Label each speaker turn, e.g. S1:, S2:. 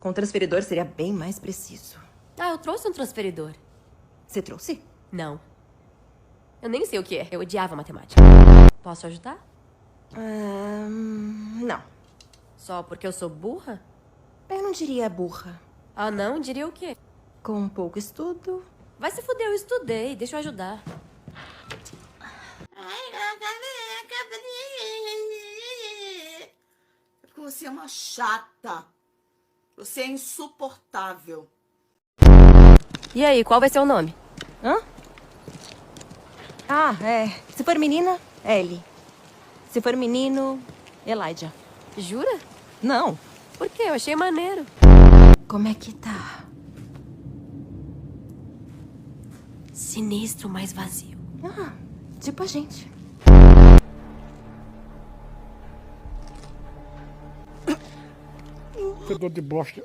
S1: Com transferidor seria bem mais preciso.
S2: Ah, eu trouxe um transferidor.
S1: Você trouxe?
S2: Não. Eu nem sei o que é. Eu odiava matemática. Posso ajudar?
S1: Não.
S2: Só porque eu sou burra?
S1: Eu não diria burra.
S2: Ah, não? Diria o quê?
S1: Com pouco estudo.
S2: Vai se fuder, eu estudei. Deixa eu ajudar.
S3: Porque você é uma chata. Você é insuportável.
S2: E aí, qual vai ser o nome?
S1: Hã? Se for menina, Ellie. Se for menino, Elijah.
S2: Jura?
S1: Não.
S2: Por quê? Eu achei maneiro.
S1: Como é que tá?
S2: Sinistro, mas vazio.
S1: Tipo a gente.
S4: Fedor de bosta.